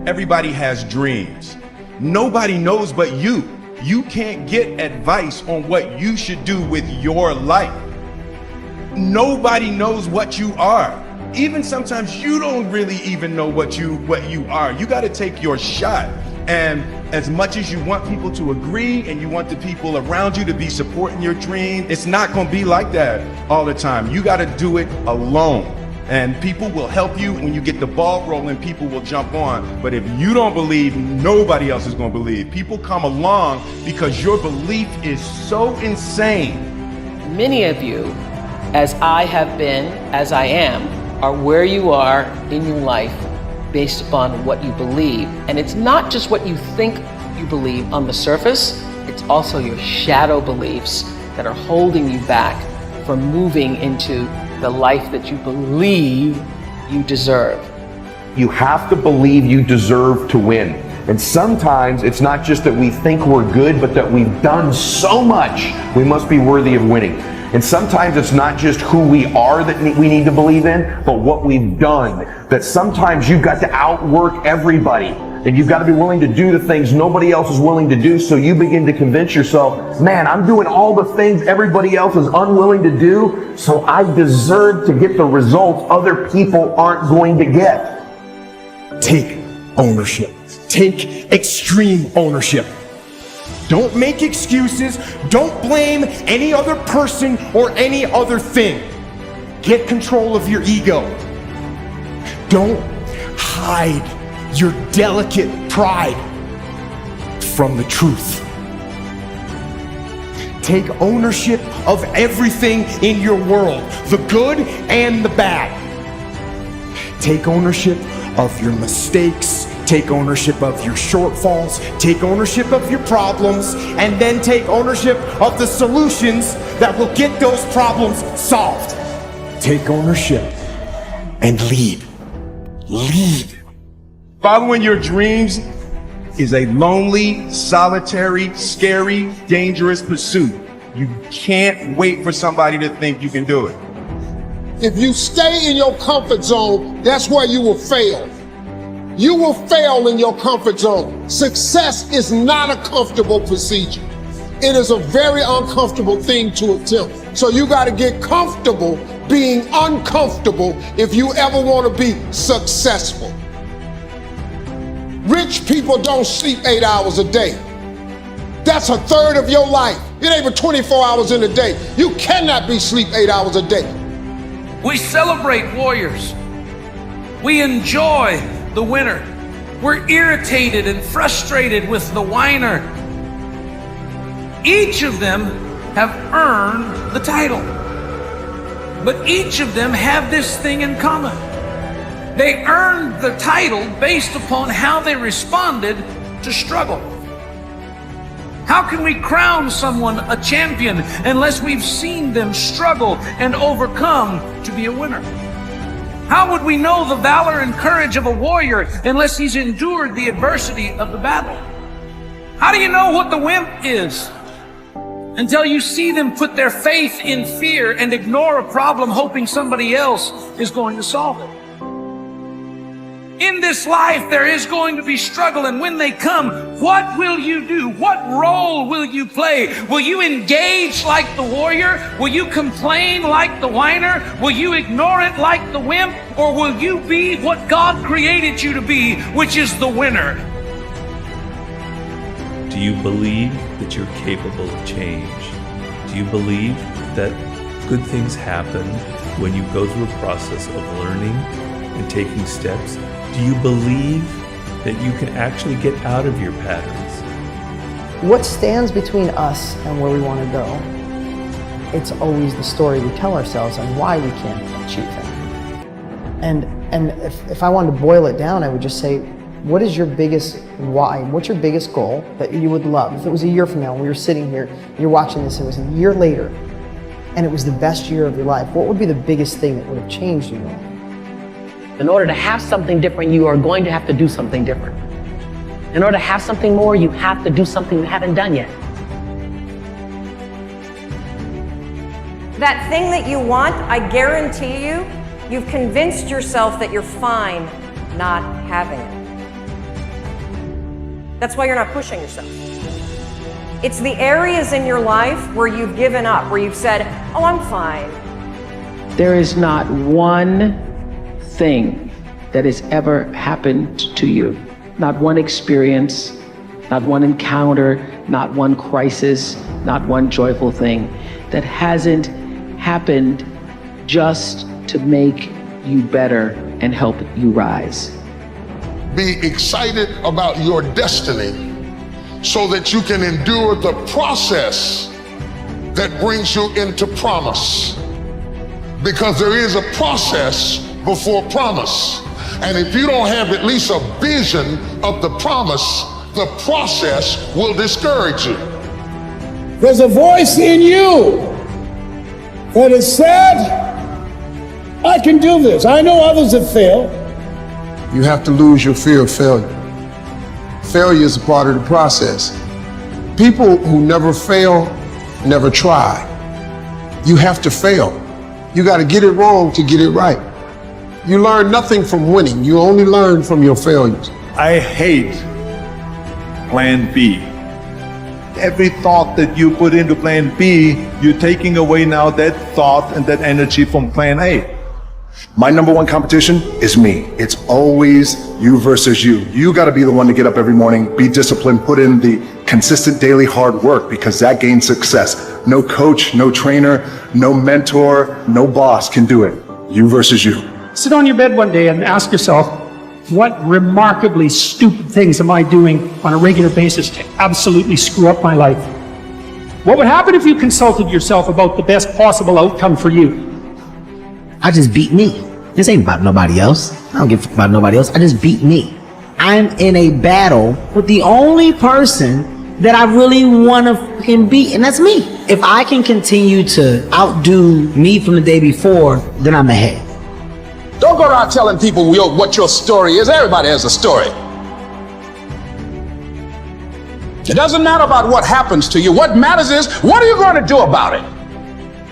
everybody has dreams. Nobody knows but you. You can't get advice on what you should do with your life. Nobody knows what you are. Even sometimes you don't really even know what you are. You got to take your shot. And as much as you want people to agree and you want the people around you to be supporting your dream, it's not going to be like that all the time. You got to do it alone. And people will help you. When you get the ball rolling, people will jump on. But if you don't believe, nobody else is going to believe. People come along because your belief is so insane. Many of you, as I have been, as I am, are where you are in your life based upon what you believe. And it's not just what you think you believe on the surface, it's also your shadow beliefs that are holding you back from moving into the life that you believe you deserve. You have to believe you deserve to win. And sometimes it's not just that we think we're good, but that we've done so much, we must be worthy of winning. And sometimes it's not just who we are that we need to believe in, but what we've done. That sometimes you've got to outwork everybody. And you've got to be willing to do the things nobody else is willing to do, so you begin to convince yourself, man, I'm doing all the things everybody else is unwilling to do, so I deserve to get the results other people aren't going to get. Take ownership. Take extreme ownership. Don't make excuses. Don't blame any other person or any other thing. Get control of your ego. Don't hide your delicate pride from the truth. Take ownership of everything in your world, the good and the bad. Take ownership of your mistakes. Take ownership of your shortfalls, take ownership of your problems, and then take ownership of the solutions that will get those problems solved. Take ownership and lead. Lead. Following your dreams is a lonely, solitary, scary, dangerous pursuit. You can't wait for somebody to think you can do it. If you stay in your comfort zone, that's where you will fail. You will fail in your comfort zone. Success is not a comfortable procedure. It is a very uncomfortable thing to attempt. So you got to get comfortable being uncomfortable if you ever want to be successful. Rich people don't sleep 8 hours a day. That's a third of your life. It ain't but 24 hours in a day. You cannot be sleep 8 hours a day. We celebrate warriors. We enjoy the winner. We're irritated and frustrated with the whiner. Each of them have earned the title, but each of them have this thing in common. They earned the title based upon how they responded to struggle. How can we crown someone a champion unless we've seen them struggle and overcome to be a winner? How would we know the valor and courage of a warrior unless he's endured the adversity of the battle? How do you know what the wimp is until you see them put their faith in fear and ignore a problem hoping somebody else is going to solve it? In this life, there is going to be struggle, and when they come, what will you do? What role will you play? Will you engage like the warrior? Will you complain like the whiner? Will you ignore it like the wimp? Or will you be what God created you to be, which is the winner? Do you believe that you're capable of change? Do you believe that good things happen when you go through a process of learning and taking steps? Do you believe that you can actually get out of your patterns? What stands between us and where we want to go? It's always the story we tell ourselves on why we can't achieve it. And if I wanted to boil it down, I would just say, what is your biggest why? What's your biggest goal that you would love? If it was a year from now, when we were sitting here, you're watching this, it was a year later, and it was the best year of your life, what would be the biggest thing that would have changed in your life? In order to have something different, you are going to have to do something different. In order to have something more, you have to do something you haven't done yet. That thing that you want, I guarantee you, you've convinced yourself that you're fine not having it. That's why you're not pushing yourself. It's the areas in your life where you've given up, where you've said, oh, I'm fine. There is not one thing that has ever happened to you, not one experience, not one encounter, not one crisis, not one joyful thing that hasn't happened just to make you better and help you rise. Be excited about your destiny so that you can endure the process that brings you into promise. Because there is a process before promise. And if you don't have at least a vision of the promise, the process will discourage you. There's a voice in you that has said, I can do this. I know others have failed. You have to lose your fear of failure. Failure is a part of the process. People who never fail, never try. You have to fail. You got to get it wrong to get it right. You learn nothing from winning. You only learn from your failures. I hate plan B. Every thought that you put into plan B, you're taking away now that thought and that energy from plan A. My number one competition is me. It's always you versus you. You got to be the one to get up every morning, be disciplined, put in the consistent daily hard work, because that gains success. No coach, no trainer, no mentor, no boss can do it. You versus you. Sit on your bed one day and ask yourself, what remarkably stupid things am I doing on a regular basis to absolutely screw up my life? What would happen if you consulted yourself about the best possible outcome for you? I just beat me. This ain't about nobody else. I don't give a fuck about nobody else. I just beat me. I'm in a battle with the only person that I really want to fucking beat, and that's me. If I can continue to outdo me from the day before, then I'm ahead. Don't go around telling people what your story is. Everybody has a story. It doesn't matter about what happens to you. What matters is, what are you going to do about it?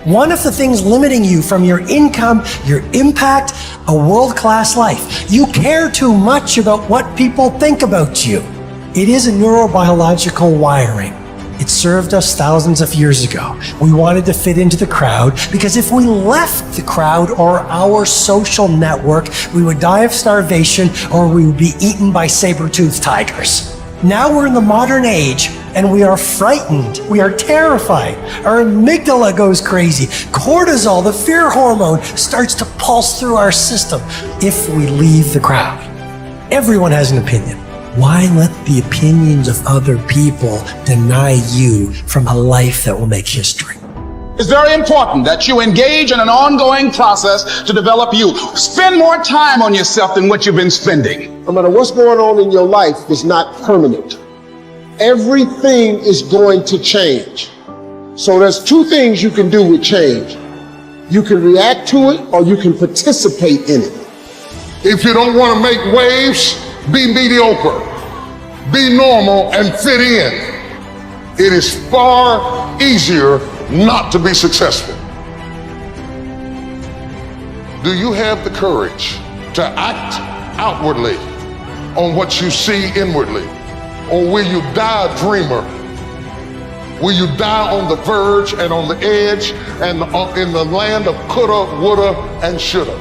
One of the things limiting you from your income, your impact, a world-class life. You care too much about what people think about you. It is a neurobiological wiring. It served us thousands of years ago. We wanted to fit into the crowd because if we left the crowd or our social network, we would die of starvation or we would be eaten by saber-toothed tigers. Now we're in the modern age and we are frightened. We are terrified. Our amygdala goes crazy. Cortisol, the fear hormone, starts to pulse through our system if we leave the crowd. Everyone has an opinion. Why let the opinions of other people deny you from a life that will make history? It's very important that you engage in an ongoing process to develop you. Spend more time on yourself than what you've been spending. No matter what's going on in your life is not permanent. Everything is going to change. So there's two things you can do with change. You can react to it or you can participate in it. If you don't want to make waves, be mediocre. Be normal and fit in. It is far easier not to be successful. Do you have the courage to act outwardly on what you see inwardly? Or will you die a dreamer? Will you die on the verge and on the edge and in the land of coulda, woulda, and shoulda?